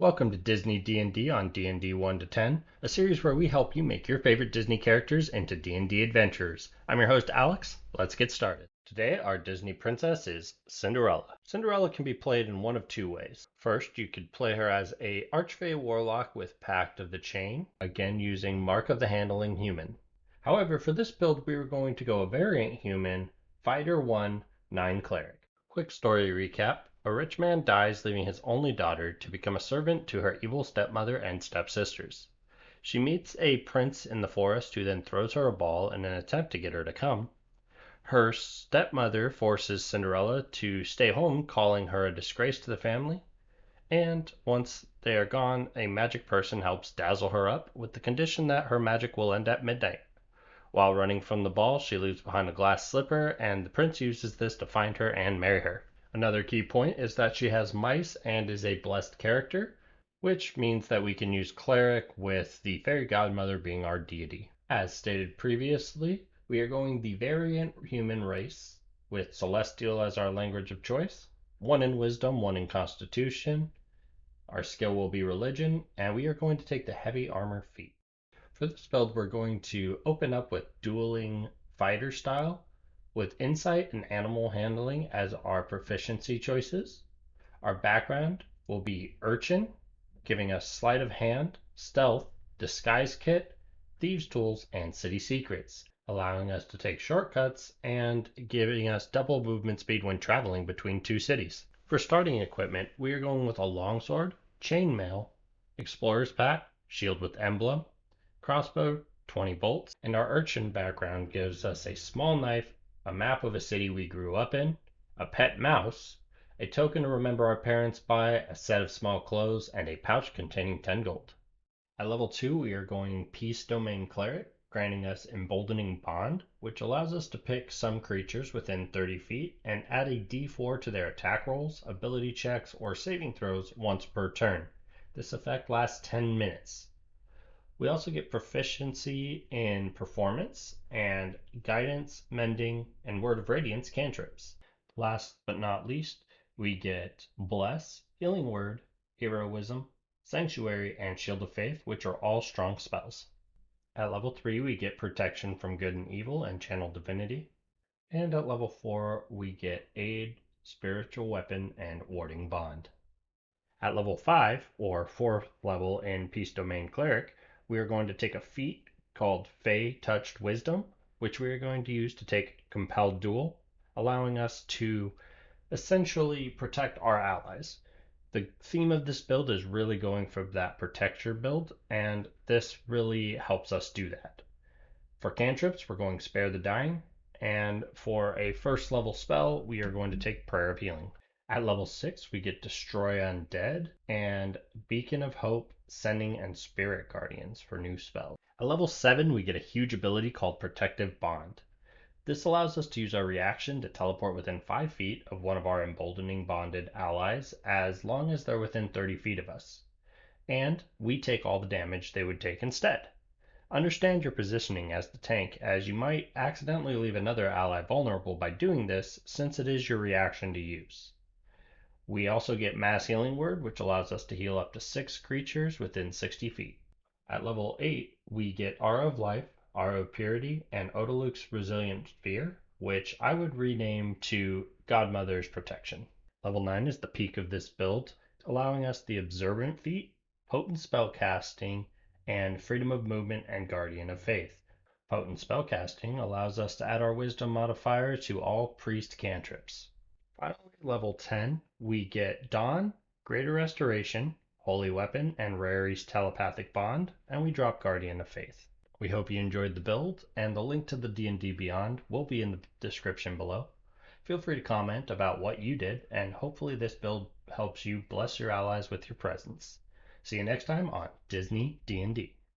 Welcome to Disney D&D on D&D 1 to 10, a series where we help you make your favorite Disney characters into D&D adventures. I'm your host Alex. Let's get started. Today our Disney princess is Cinderella. Cinderella can be played in one of two ways. First, you could play her as a Archfey warlock with Pact of the Chain, again using Mark of the Handling human. However, for this build we were going to go a variant human, Fighter 1, 9 Cleric. Quick story recap. A rich man dies, leaving his only daughter to become a servant to her evil stepmother and stepsisters. She meets a prince in the forest who then throws her a ball in an attempt to get her to come. Her stepmother forces Cinderella to stay home, calling her a disgrace to the family. And once they are gone, a magic person helps dazzle her up with the condition that her magic will end at midnight. While running from the ball, she leaves behind a glass slipper, and the prince uses this to find her and marry her. Another key point is that she has mice and is a blessed character, which means that we can use Cleric with the fairy godmother being our deity. As stated previously, we are going the variant human race with Celestial as our language of choice, 1 in wisdom, 1 in constitution. Our skill will be religion, and we are going to take the heavy armor feat. For this build, we're going to open up with dueling fighter style, with insight and animal handling as our proficiency choices. Our background will be urchin, giving us sleight of hand, stealth, disguise kit, thieves tools, and city secrets, allowing us to take shortcuts and giving us double movement speed when traveling between two cities. For starting equipment, we are going with a longsword, chainmail, explorer's pack, shield with emblem, crossbow, 20 bolts, and our urchin background gives us a small knife, a map of a city we grew up in, a pet mouse, a token to remember our parents by, a set of small clothes, and a pouch containing 10 gold. At level 2, we are going Peace Domain Cleric, granting us Emboldening Bond, which allows us to pick some creatures within 30 feet and add a d4 to their attack rolls, ability checks, or saving throws once per turn. This effect lasts 10 minutes. We also get proficiency in performance and guidance, mending, and word of radiance cantrips. Last but not least, we get bless, healing word, heroism, sanctuary, and shield of faith, which are all strong spells. At level 3, we get protection from good and evil and channel divinity. And at level 4, we get aid, spiritual weapon, and warding bond. At level 5, or 4th level in Peace Domain Cleric, we are going to take a feat called Fey Touched Wisdom, which we are going to use to take Compelled Duel, allowing us to essentially protect our allies. The theme of this build is really going for that protector build, and this really helps us do that. For cantrips, we're going Spare the Dying, and for a first level spell, we are going to take Prayer of Healing. At level 6, we get Destroy Undead and Beacon of Hope, Sending, and Spirit Guardians for new spells. At level 7, we get a huge ability called Protective Bond. This allows us to use our reaction to teleport within 5 feet of one of our emboldening bonded allies as long as they're within 30 feet of us. And we take all the damage they would take instead. Understand your positioning as the tank, as you might accidentally leave another ally vulnerable by doing this, since it is your reaction to use. We also get Mass Healing Word, which allows us to heal up to 6 creatures within 60 feet. At level 8, we get Aura of Life, Aura of Purity, and Odaluk's Resilient Sphere, which I would rename to Godmother's Protection. Level 9 is the peak of this build, allowing us the Observant feat, Potent Spellcasting, and Freedom of Movement and Guardian of Faith. Potent Spellcasting allows us to add our Wisdom modifier to all priest cantrips. Finally, level 10, we get Dawn, Greater Restoration, Holy Weapon, and Rary's Telepathic Bond, and we drop Guardian of Faith. We hope you enjoyed the build, and the link to the D&D Beyond will be in the description below. Feel free to comment about what you did, and hopefully this build helps you bless your allies with your presence. See you next time on Disney D&D.